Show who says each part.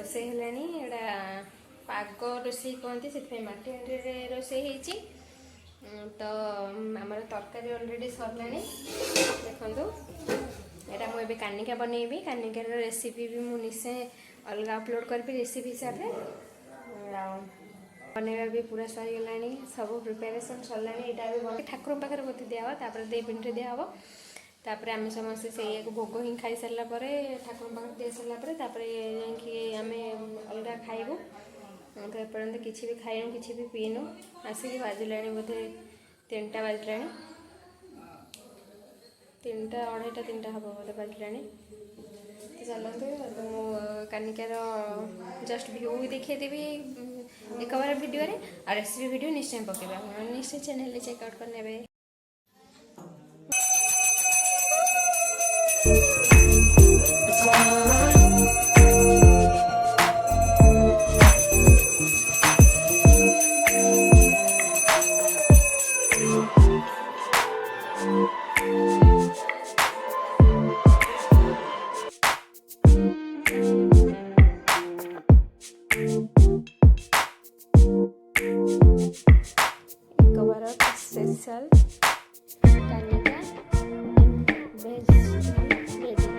Speaker 1: रोषे है पाग रोषे कहते से मटी हांडी रोषे तो आम तरकारी अलरेडी सरला देखु यहाँ मुझे कानिका बनैबी कानिकार रेसिपी भी मुझे निश्चय अलग अपलोड करी रेसिपी हिसाब से बनैबा भी पूरा सरीगला सब प्रिपेरेसन सरला यहाँ भी ठाकुर पाखे बोती दिया तापर दे पिंड दिहब तापर आम समस्ते से भोग ही खाई सारा ठाकुर पाखे दे सारापर आम अलग खाइबू तो एपर्तंत किसी भी खाइनु किसी भी पीनु आसिक बाजिला बोधे 3टा बाजिला 3टा 2:30 3टा हम बोधे बाजिला तो चलते कानिकार जस्ट व्यू भी देखीदेवी एक बार वीडियो रे और रेसिपी वीडियो निश्चय पकेबा निश्चय चैनल चेकआउट करने स्पेशल कानिका वेज रेडी